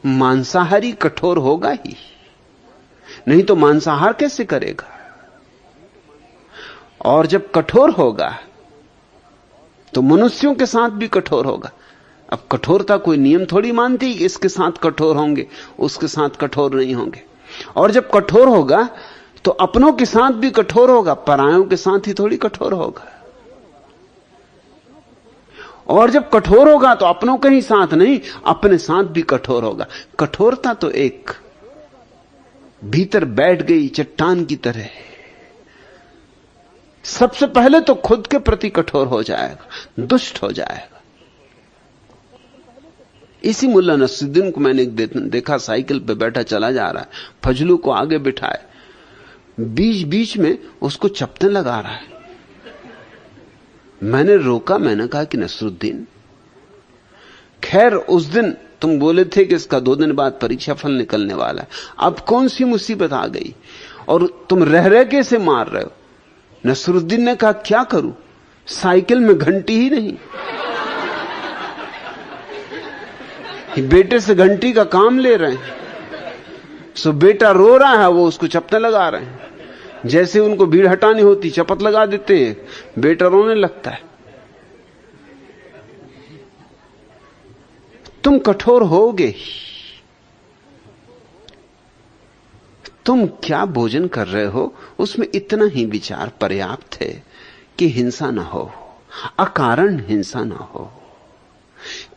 मांसाहारी कठोर होगा ही, नहीं तो मांसाहार कैसे करेगा। और जब कठोर होगा तो मनुष्यों के साथ भी कठोर होगा। अब कठोरता कोई नियम थोड़ी मानती, इसके साथ कठोर होंगे, उसके साथ कठोर नहीं होंगे। और जब कठोर होगा तो अपनों के साथ भी कठोर होगा, परायों के साथ ही थोड़ी कठोर होगा। और जब कठोर होगा तो अपनों के ही साथ नहीं, अपने साथ भी कठोर होगा। कठोरता तो एक भीतर बैठ गई चट्टान की तरह है। सबसे पहले तो खुद के प्रति कठोर हो जाएगा, दुष्ट हो जाएगा। इसी मुल्ला नसरुद्दीन को मैंने देखा, साइकिल पे बैठा चला जा रहा है, फजलू को आगे बिठाए, बीच बीच में उसको चपटे लगा रहा है। मैंने रोका, मैंने कहा कि नसरुद्दीन, खैर उस दिन तुम बोले थे कि इसका 2 दिन बाद परीक्षा फल निकलने वाला है, अब कौन सी मुसीबत आ गई और तुम रह रह के इसे मार रहे हो। नसरुद्दीन ने कहा क्या करूं, साइकिल में घंटी ही नहीं, बेटे से घंटी का काम ले रहे हैं। सो बेटा रो रहा है, वो उसको चपटे लगा रहे हैं। जैसे उनको भीड़ हटानी होती चपत लगा देते हैं, बेटा रोने लगता है। तुम कठोर होगे। तुम क्या भोजन कर रहे हो उसमें इतना ही विचार पर्याप्त है कि हिंसा ना हो, अकारण हिंसा ना हो,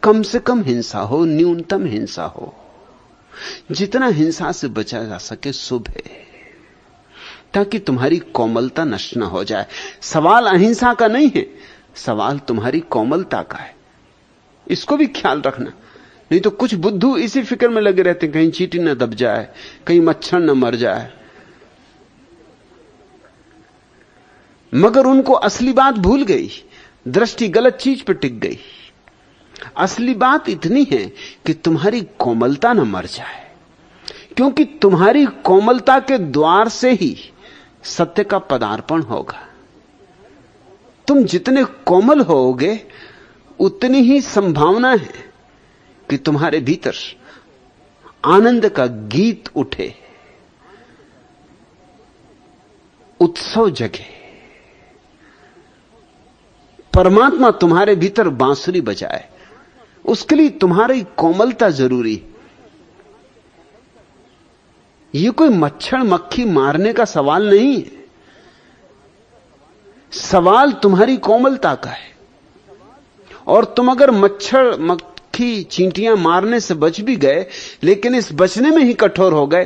कम से कम हिंसा हो, न्यूनतम हिंसा हो। जितना हिंसा से बचा जा सके शुभ है, ताकि तुम्हारी कोमलता नष्ट न हो जाए। सवाल अहिंसा का नहीं है, सवाल तुम्हारी कोमलता का है। इसको भी ख्याल रखना, नहीं तो कुछ बुद्धू इसी फिक्र में लगे रहते हैं, कहीं चींटी न दब जाए, कहीं मच्छर न मर जाए, मगर उनको असली बात भूल गई, दृष्टि गलत चीज पर टिक गई। असली बात इतनी है कि तुम्हारी कोमलता न मर जाए, क्योंकि तुम्हारी कोमलता के द्वार से ही सत्य का पदार्पण होगा। तुम जितने कोमल होगे उतनी ही संभावना है कि तुम्हारे भीतर आनंद का गीत उठे, उत्सव जगे, परमात्मा तुम्हारे भीतर बांसुरी बजाए। उसके लिए तुम्हारी कोमलता जरूरी। यह कोई मच्छर मक्खी मारने का सवाल नहीं है, सवाल तुम्हारी कोमलता का है। और तुम अगर मच्छर मक्खी चींटियां मारने से बच भी गए, लेकिन इस बचने में ही कठोर हो गए,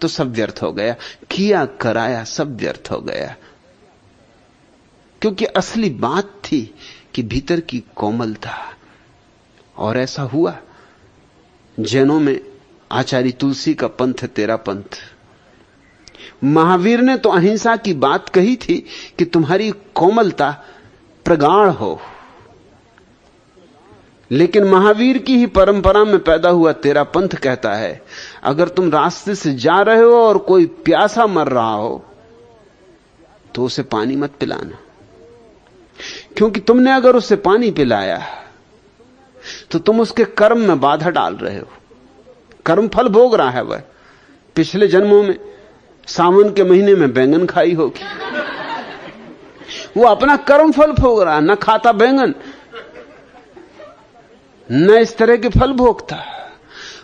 तो सब व्यर्थ हो गया, किया कराया सब व्यर्थ हो गया। क्योंकि असली बात थी कि भीतर की कोमलता। और ऐसा हुआ। जैनों में आचार्य तुलसी का पंथ है तेरा पंथ। महावीर ने तो अहिंसा की बात कही थी कि तुम्हारी कोमलता प्रगाढ़ हो, लेकिन महावीर की ही परंपरा में पैदा हुआ तेरा पंथ कहता है अगर तुम रास्ते से जा रहे हो और कोई प्यासा मर रहा हो तो उसे पानी मत पिलाना, क्योंकि तुमने अगर उसे पानी पिलाया तो तुम उसके कर्म में बाधा डाल रहे हो। कर्म फल भोग रहा है वह। पिछले जन्मों में सावन के महीने में बैंगन खाई होगी, वो अपना कर्म फल भोग रहा है, न खाता बैंगन न इस तरह के फल भोगता,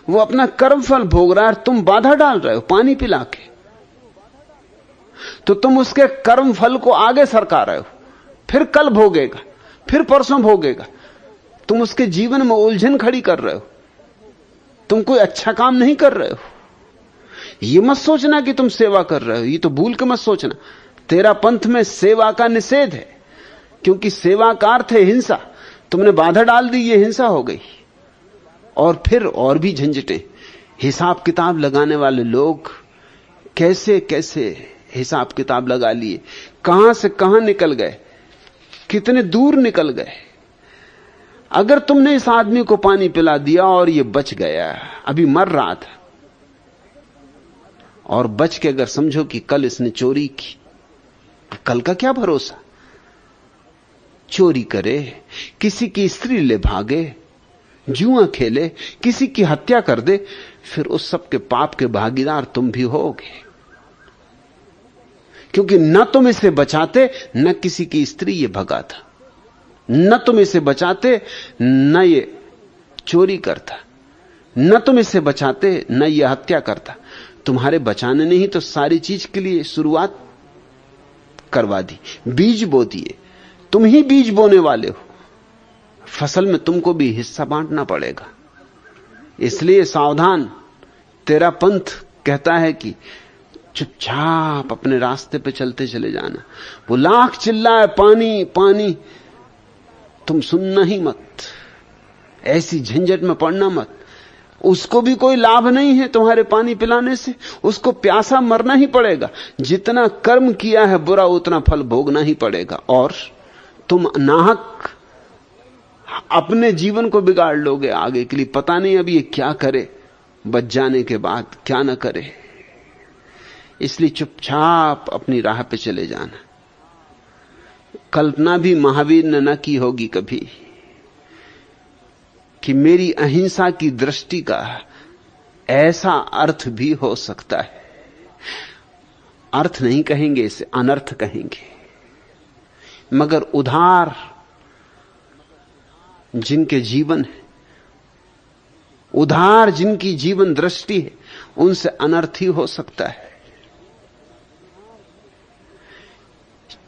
वो अपना कर्म फल भोग रहा है। तुम बाधा डाल रहे हो पानी पिला के, तो तुम उसके कर्म फल को आगे सरका रहे हो। फिर कल भोगेगा, फिर परसों भोगेगा। तुम उसके जीवन में उलझन खड़ी कर रहे हो, तुम कोई अच्छा काम नहीं कर रहे हो। यह मत सोचना कि तुम सेवा कर रहे हो, ये तो भूल के मत सोचना। तेरा पंथ में सेवा का निषेध है, क्योंकि सेवा का अर्थ है हिंसा। तुमने बाधा डाल दी, ये हिंसा हो गई। और फिर और भी झंझटें। हिसाब किताब लगाने वाले लोग कैसे कैसे हिसाब किताब लगा लिए, कहां से कहां निकल गए, कितने दूर निकल गए। अगर तुमने इस आदमी को पानी पिला दिया और ये बच गया, अभी मर रहा था, और बच के अगर समझो कि कल इसने चोरी की, कल का क्या भरोसा। चोरी करे, किसी की स्त्री ले भागे, जुआ खेले, किसी की हत्या कर दे, फिर उस सब के पाप के भागीदार तुम भी होगे। क्योंकि न तुम इसे बचाते, न किसी की स्त्री ये भगाता, न तुम इसे बचाते, न ये चोरी करता, न तुम इसे बचाते, न ये हत्या करता। तुम्हारे बचाने ने ही तो सारी चीज के लिए शुरुआत करवा दी, बीज बो दिए। तुम ही बीज बोने वाले हो, फसल में तुमको भी हिस्सा बांटना पड़ेगा। इसलिए सावधान। तेरा पंथ कहता है कि चुपचाप अपने रास्ते पे चलते चले जाना। वो लाख चिल्लाए पानी पानी, तुम सुनना ही मत, ऐसी झंझट में पड़ना मत। उसको भी कोई लाभ नहीं है तुम्हारे पानी पिलाने से, उसको प्यासा मरना ही पड़ेगा। जितना कर्म किया है बुरा, उतना फल भोगना ही पड़ेगा। और तुम नाहक अपने जीवन को बिगाड़ लोगे आगे के लिए। पता नहीं अब ये क्या करे, बच जाने के बाद क्या ना करे। इसलिए चुपचाप अपनी राह पे चले जाना। कल्पना भी महावीर ने न की होगी कभी कि मेरी अहिंसा की दृष्टि का ऐसा अर्थ भी हो सकता है। अर्थ नहीं कहेंगे इसे, अनर्थ कहेंगे। मगर उदार जिनके जीवन है, उदार जिनकी जीवन दृष्टि है, उनसे अनर्थ ही हो सकता है।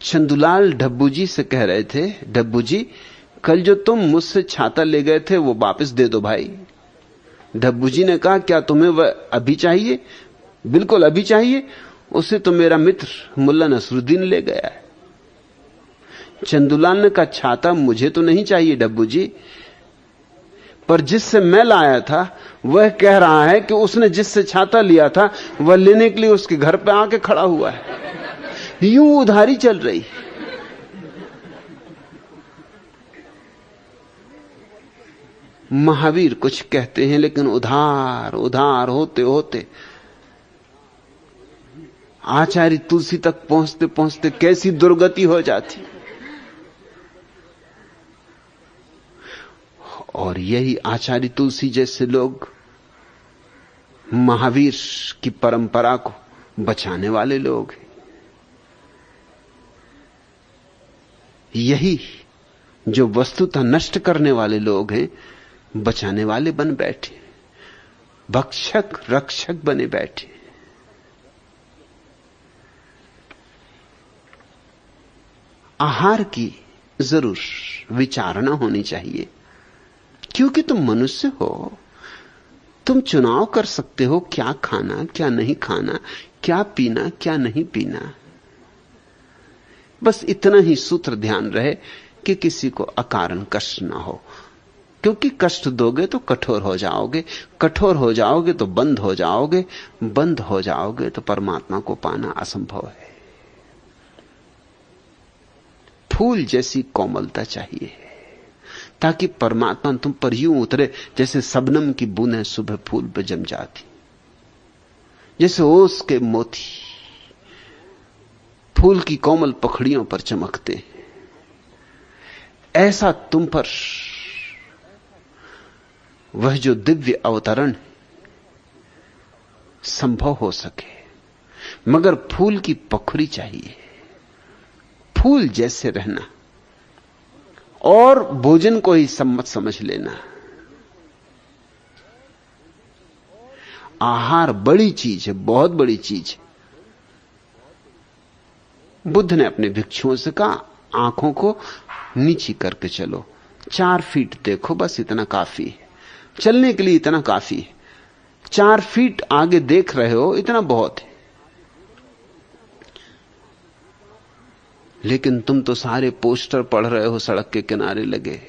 चंदूलाल डब्बू जी से कह रहे थे, डब्बू जी कल जो तुम मुझसे छाता ले गए थे वो वापस दे दो भाई। डब्बू जी ने कहा, क्या तुम्हें वह अभी चाहिए? बिल्कुल अभी चाहिए, उसे तो मेरा मित्र मुल्ला नसरुद्दीन ले गया है। चंदूलाल ने कहा, छाता मुझे तो नहीं चाहिए डब्बू जी, पर जिससे मैं लाया था वह कह रहा है कि उसने जिससे छाता लिया था वह लेने के लिए उसके घर पे आके खड़ा हुआ है। यूं उधारी चल रही। महावीर कुछ कहते हैं, लेकिन उधार उधार होते होते आचार्य तुलसी तक पहुंचते पहुंचते कैसी दुर्गति हो जाती। और यही आचार्य तुलसी जैसे लोग महावीर की परंपरा को बचाने वाले लोग हैं। यही जो वस्तुतः नष्ट करने वाले लोग हैं, बचाने वाले बन बैठे, भक्षक रक्षक बने बैठे। आहार की जरूर विचारणा होनी चाहिए, क्योंकि तुम मनुष्य हो। तुम चुनाव कर सकते हो क्या खाना क्या नहीं खाना, क्या पीना क्या नहीं पीना। बस इतना ही सूत्र ध्यान रहे कि किसी को अकारण कष्ट ना हो, क्योंकि कष्ट दोगे तो कठोर हो जाओगे, कठोर हो जाओगे तो बंद हो जाओगे, बंद हो जाओगे तो परमात्मा को पाना असंभव है। फूल जैसी कोमलता चाहिए ताकि परमात्मा तुम पर यूं उतरे जैसे सबनम की बूंदें सुबह फूल पर जम जाती, जैसे ओस के मोती फूल की कोमल पखड़ियों पर चमकते। ऐसा तुम पर वह जो दिव्य अवतरण संभव हो सके। मगर फूल की पखड़ी चाहिए, फूल जैसे रहना, और भोजन को ही सम्मत समझ लेना। आहार बड़ी चीज है, बहुत बड़ी चीज है। बुद्ध ने अपने भिक्षुओं से कहा, आंखों को नीची करके चलो, 4 फीट देखो, बस इतना काफी है। चलने के लिए इतना काफी है। 4 फीट आगे देख रहे हो, इतना बहुत है। लेकिन तुम तो सारे पोस्टर पढ़ रहे हो सड़क के किनारे लगे।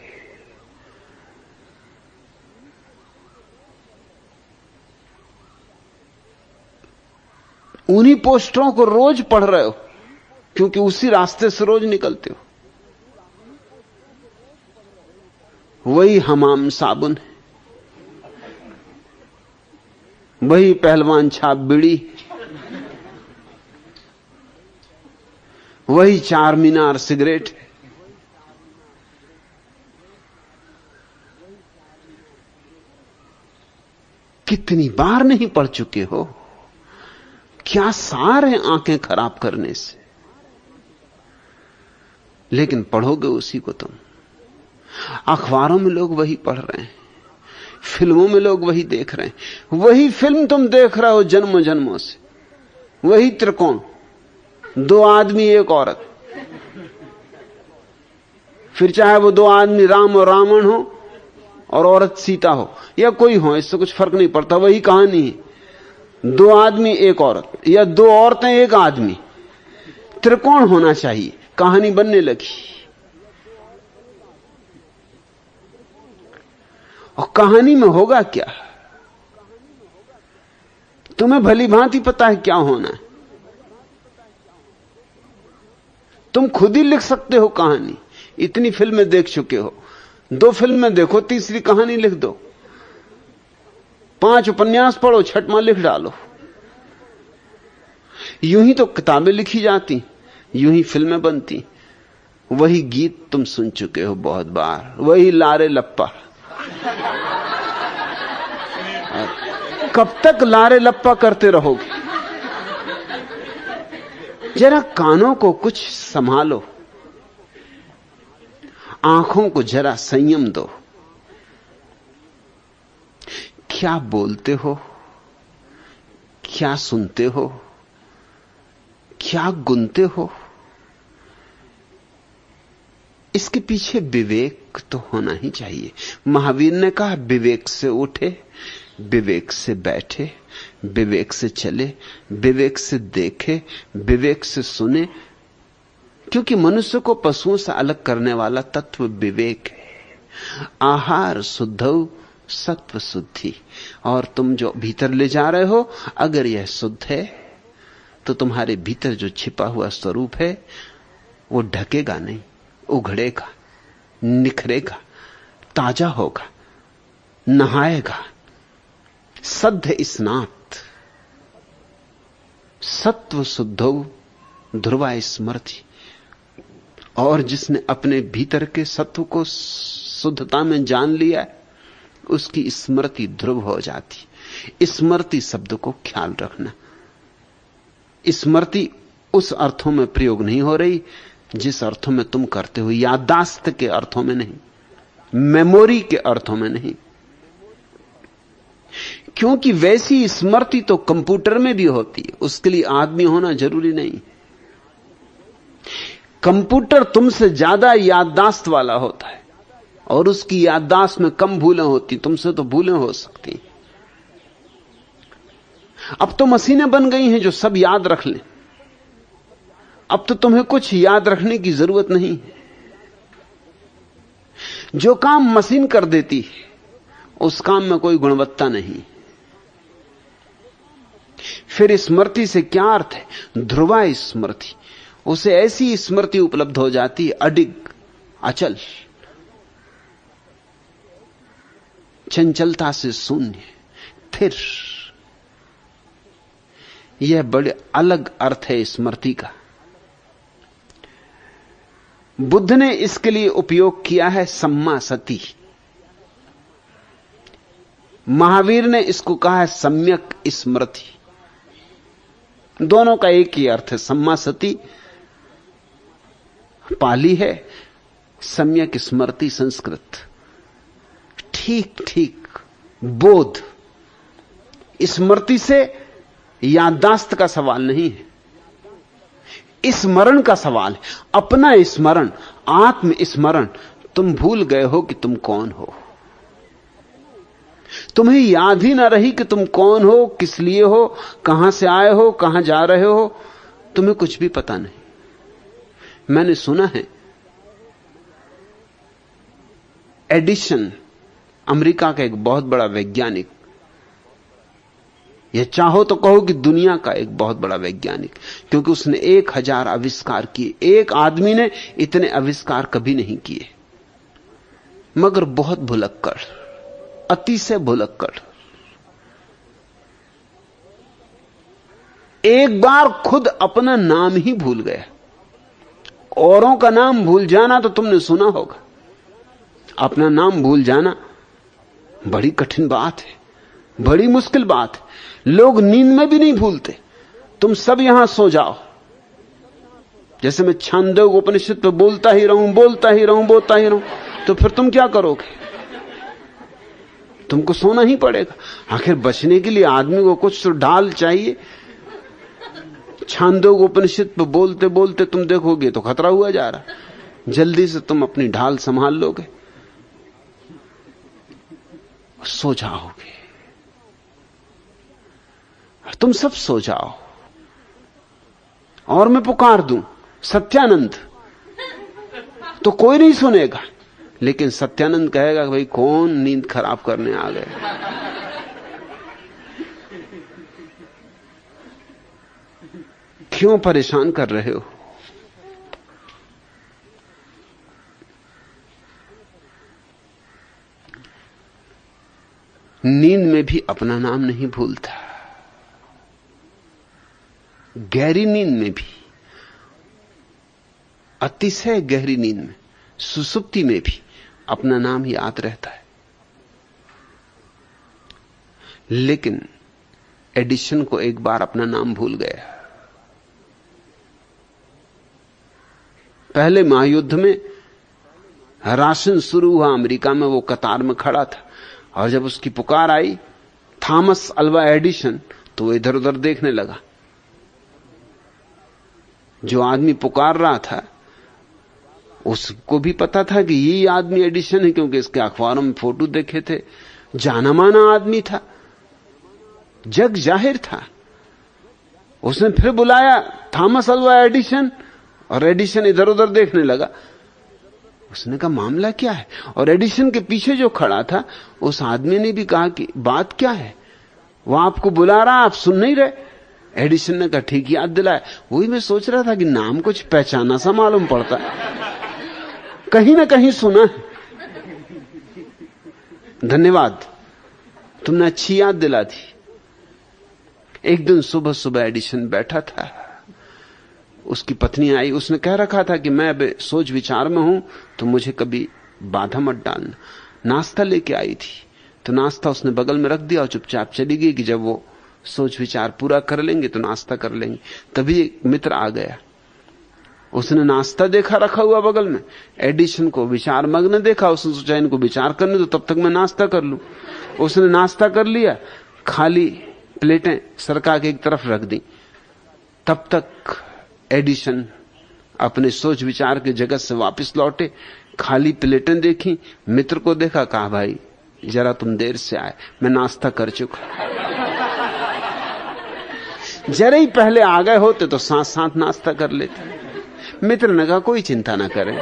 उन्हीं पोस्टरों को रोज पढ़ रहे हो, क्योंकि उसी रास्ते से रोज निकलते हो। वही हमाम साबुन है, वही पहलवान छाप बीड़ी, वही 4 मीनार सिगरेट। कितनी बार नहीं पढ़ चुके हो? क्या सार है आंखें खराब करने से? लेकिन पढ़ोगे उसी को तुम। अखबारों में लोग वही पढ़ रहे हैं, फिल्मों में लोग वही देख रहे हैं। वही फिल्म तुम देख रहे हो जन्मों जन्मों से, वही त्रिकोण, 2 आदमी 1 औरत। फिर चाहे वो 2 आदमी राम और रावण हो और औरत सीता हो या कोई हो, इससे कुछ फर्क नहीं पड़ता, वही कहानी है। 2 आदमी 1 औरत या 2 औरतें 1 आदमी, त्रिकोण होना चाहिए। कहानी बनने लगी और कहानी में होगा क्या? तुम्हें भली भांति पता है क्या होना है। तुम खुद ही लिख सकते हो कहानी, इतनी फिल्में देख चुके हो। 2 फिल्में देखो, तीसरी कहानी लिख दो। 5 उपन्यास पढ़ो, 6वां लिख डालो। यूं ही तो किताबें लिखी जाती, यूं ही फिल्में बनती। वही गीत तुम सुन चुके हो बहुत बार, वही लारे लप्पा। कब तक लारे लप्पा करते रहोगे? जरा कानों को कुछ संभालो, आंखों को जरा संयम दो। क्या बोलते हो, क्या सुनते हो, क्या गुनते हो, इसके पीछे विवेक तो होना ही चाहिए। महावीर ने कहा, विवेक से उठे, विवेक से बैठे, विवेक से चले, विवेक से देखे, विवेक से सुने। क्योंकि मनुष्य को पशुओं से अलग करने वाला तत्व विवेक है। आहार शुद्धौ सत्व शुद्धि। और तुम जो भीतर ले जा रहे हो, अगर यह शुद्ध है तो तुम्हारे भीतर जो छिपा हुआ स्वरूप है वो ढकेगा नहीं, उघड़ेगा, निखरेगा, ताजा होगा, नहाएगा। सद्ध स्नात सत्व शुद्धौ ध्रुवा स्मृति। और जिसने अपने भीतर के सत्व को शुद्धता में जान लिया है, उसकी स्मृति ध्रुव हो जाती। स्मृति शब्द को ख्याल रखना। स्मृति उस अर्थों में प्रयोग नहीं हो रही जिस अर्थों में तुम करते हो, याददाश्त के अर्थों में नहीं, मेमोरी के अर्थों में नहीं। क्योंकि वैसी स्मृति तो कंप्यूटर में भी होती है, उसके लिए आदमी होना जरूरी नहीं। कंप्यूटर तुमसे ज्यादा याददाश्त वाला होता है और उसकी याददाश्त में कम भूलें होती, तुमसे तो भूलें हो सकती। अब तो मशीनें बन गई हैं जो सब याद रख लें। अब तो तुम्हें कुछ याद रखने की जरूरत नहीं। जो काम मशीन कर देती उस काम में कोई गुणवत्ता नहीं। फिर स्मृति से क्या अर्थ है? ध्रुवा स्मृति। उसे ऐसी स्मृति उपलब्ध हो जाती, अडिग, अचल, चंचलता से शून्य, फिर। यह बड़े अलग अर्थ है स्मृति का। बुद्ध ने इसके लिए उपयोग किया है सम्मा सती। महावीर ने इसको कहा है सम्यक स्मृति। दोनों का एक ही अर्थ है। सम्मा सती पाली है, सम्यक स्मृति संस्कृत। ठीक ठीक बोध। स्मृति से याददाश्त का सवाल नहीं है, स्मरण का सवाल है। अपना स्मरण, आत्म स्मरण। तुम भूल गए हो कि तुम कौन हो। तुम्हें याद ही ना रही कि तुम कौन हो, किस लिए हो, कहां से आए हो, कहां जा रहे हो। तुम्हें कुछ भी पता नहीं। मैंने सुना है एडिशन, अमेरिका का एक बहुत बड़ा वैज्ञानिक, यह चाहो तो कहो कि दुनिया का एक बहुत बड़ा वैज्ञानिक, क्योंकि उसने 1000 आविष्कार किए। एक आदमी ने इतने आविष्कार कभी नहीं किए, मगर बहुत भुलक्कड़, अति से भुलक्कड़। एक बार खुद अपना नाम ही भूल गया। औरों का नाम भूल जाना तो तुमने सुना होगा, अपना नाम भूल जाना बड़ी कठिन बात है। बड़ी मुश्किल बात है। लोग नींद में भी नहीं भूलते। तुम सब यहां सो जाओ, जैसे मैं छांदोग्य उपनिषद पे बोलता ही रहूं, तो फिर तुम क्या करोगे? तुमको सोना ही पड़ेगा। आखिर बचने के लिए आदमी को कुछ तो ढाल चाहिए। छांदोग्य उपनिषद पे बोलते बोलते तुम देखोगे तो खतरा हुआ जा रहा। जल्दी से तुम अपनी ढाल संभाल लोगे, सो जाओगे। तुम सब सो जाओ और मैं पुकार दूं सत्यानंद, तो कोई नहीं सुनेगा। लेकिन सत्यानंद कहेगा भाई कौन नींद खराब करने आ गए। क्यों परेशान कर रहे हो? नींद में भी अपना नाम नहीं भूलता। गहरी नींद में भी, अतिशय गहरी नींद में, सुसुप्ति में भी अपना नाम याद रहता है। लेकिन एडिशन को एक बार अपना नाम भूल गया। पहले महायुद्ध में राशन शुरू हुआ अमेरिका में, वो कतार में खड़ा था और जब उसकी पुकार आई थॉमस अल्वा एडिशन, तो वो इधर उधर देखने लगा। जो आदमी पुकार रहा था उसको भी पता था कि ये आदमी एडिशन है, क्योंकि इसके अखबारों में फोटो देखे थे। जाना माना आदमी था, जग जाहिर था। उसने फिर बुलाया थॉमस अल्वा एडिशन, और एडिशन इधर उधर देखने लगा। उसने कहा मामला क्या है? और एडिशन के पीछे जो खड़ा था उस आदमी ने भी कहा कि बात क्या है, वो आपको बुला रहा, आप सुन नहीं रहे। एडिशन ने कहा ठीक याद दिलाया। वही मैं सोच रहा था कि नाम कुछ पहचाना सा मालूम पड़ता, कहीं ना कहीं सुना है। धन्यवाद, तुमने अच्छी याद दिला दी। एक दिन सुबह सुबह एडिशन बैठा था, उसकी पत्नी आई। उसने कह रखा था कि मैं अब सोच विचार में हूं, तो मुझे कभी बाधा मत डालना। नाश्ता लेके आई थी, तो नाश्ता उसने बगल में रख दिया और चुपचाप चली गई कि जब वो सोच विचार पूरा कर लेंगे तो नाश्ता कर लेंगे। तभी एक मित्र आ गया, उसने नाश्ता देखा रखा हुआ बगल में, एडिशन को विचार मग्न देखा। उसने सोचा इनको विचार करने दो, तब तक मैं नाश्ता कर लूं। उसने नाश्ता कर लिया, खाली प्लेटें सरका के एक तरफ रख दी। तब तक एडिशन अपने सोच विचार के जगत से वापस लौटे, खाली प्लेटें देखी, मित्र को देखा, कहा भाई जरा तुम देर से आए, मैं नाश्ता कर चुका। जरा ही पहले आ गए होते तो साथ साथ नाश्ता कर लेते। मित्र ने कहा कोई चिंता ना करें।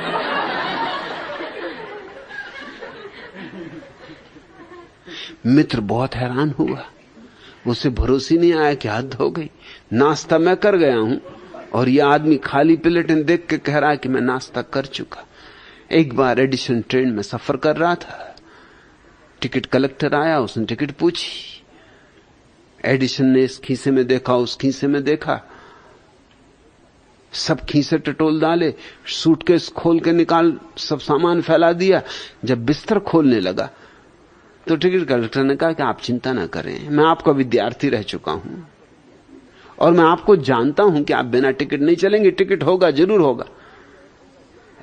मित्र बहुत हैरान हुआ, उसे भरोसा नहीं आया कि हद हो गई। नाश्ता मैं कर गया हूं और यह आदमी खाली प्लेटें देख के कह रहा है कि मैं नाश्ता कर चुका। एक बार एडिशन ट्रेन में सफर कर रहा था, टिकट कलेक्टर आया, उसने टिकट पूछी। एडिशन ने इस खीसे में देखा, उस खीसे में देखा, सब खीसे टटोल डाले, सूटकेस खोल के निकाल सब सामान फैला दिया। जब बिस्तर खोलने लगा तो टिकट कलेक्टर ने कहा कि आप चिंता ना करें, मैं आपका विद्यार्थी रह चुका हूं और मैं आपको जानता हूं कि आप बिना टिकट नहीं चलेंगे, टिकट होगा, जरूर होगा।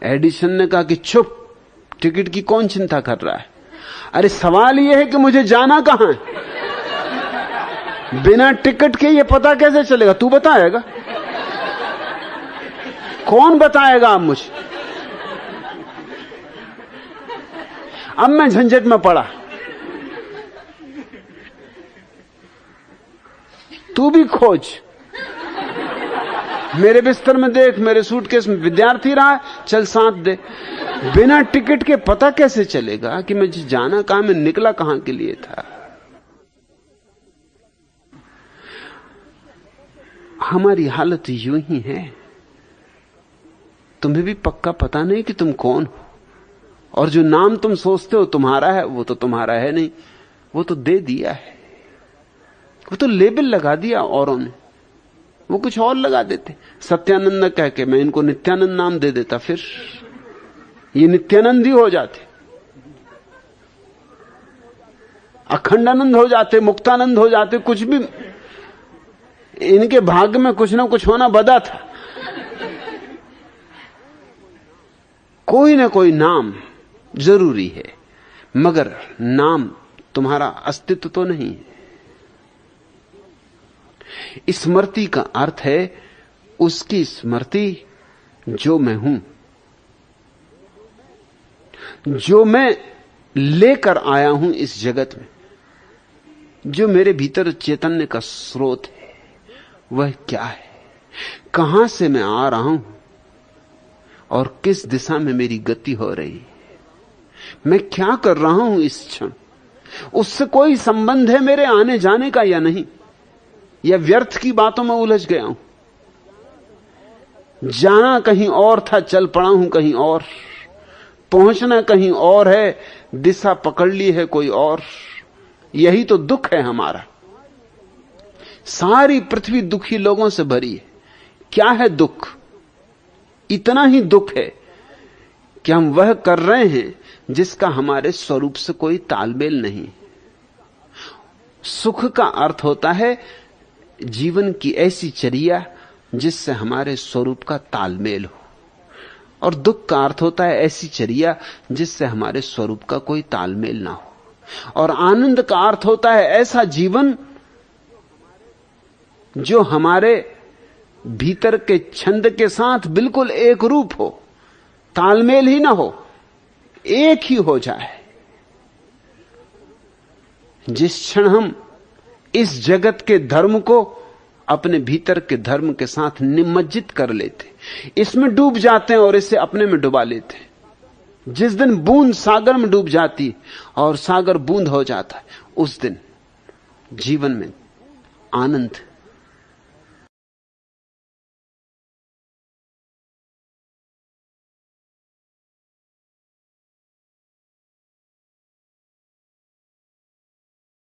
एडिशन ने कहा कि चुप, टिकट की कौन चिंता कर रहा है? अरे सवाल यह है कि मुझे जाना कहां है? बिना टिकट के ये पता कैसे चलेगा? तू बताएगा? कौन बताएगा अब मुझे? अब मैं झंझट में पड़ा। तू भी खोज, मेरे बिस्तर में देख, मेरे सूटकेस में विद्यार्थी रहा है, चल साथ दे। बिना टिकट के पता कैसे चलेगा कि मुझे जाना कहां, मैं निकला कहां के लिए था? हमारी हालत यूं ही है। तुम्हें भी पक्का पता नहीं कि तुम कौन हो, और जो नाम तुम सोचते हो तुम्हारा है वो तो तुम्हारा है नहीं, वो तो दे दिया है, वो तो लेबल लगा दिया औरों ने, वो कुछ और लगा देते। सत्यानंद न कह के मैं इनको नित्यानंद नाम दे देता, फिर ये नित्यानंद ही हो जाते। अखंडानंद हो जाते, मुक्तानंद हो जाते, कुछ भी। इनके भाग्य में कुछ ना कुछ होना बदा था। कोई ना कोई नाम जरूरी है, मगर नाम तुम्हारा अस्तित्व तो नहीं है। स्मृति का अर्थ है उसकी स्मृति जो मैं हूं, जो मैं लेकर आया हूं इस जगत में, जो मेरे भीतर चैतन्य का स्रोत है, वह क्या है, कहां से मैं आ रहा हूं और किस दिशा में मेरी गति हो रही है, मैं क्या कर रहा हूं इस क्षण। उससे कोई संबंध है मेरे आने जाने का या नहीं, या व्यर्थ की बातों में उलझ गया हूं। जाना कहीं और था, चल पड़ा हूं कहीं और, पहुंचना कहीं और है, दिशा पकड़ ली है कोई और। यही तो दुख है हमारा। सारी पृथ्वी दुखी लोगों से भरी है। क्या है दुख? इतना ही दुख है कि हम वह कर रहे हैं जिसका हमारे स्वरूप से कोई तालमेल नहीं। सुख का अर्थ होता है जीवन की ऐसी चर्या जिससे हमारे स्वरूप का तालमेल हो, और दुख का अर्थ होता है ऐसी चर्या जिससे हमारे स्वरूप का कोई तालमेल ना हो। और आनंद का अर्थ होता है ऐसा जीवन जो हमारे भीतर के छंद के साथ बिल्कुल एक रूप हो, तालमेल ही ना हो, एक ही हो जाए। जिस क्षण हम इस जगत के धर्म को अपने भीतर के धर्म के साथ निमज्जित कर लेते, इसमें डूब जाते हैं और इसे अपने में डुबा लेते हैं। जिस दिन बूंद सागर में डूब जाती और सागर बूंद हो जाता है, उस दिन जीवन में आनंद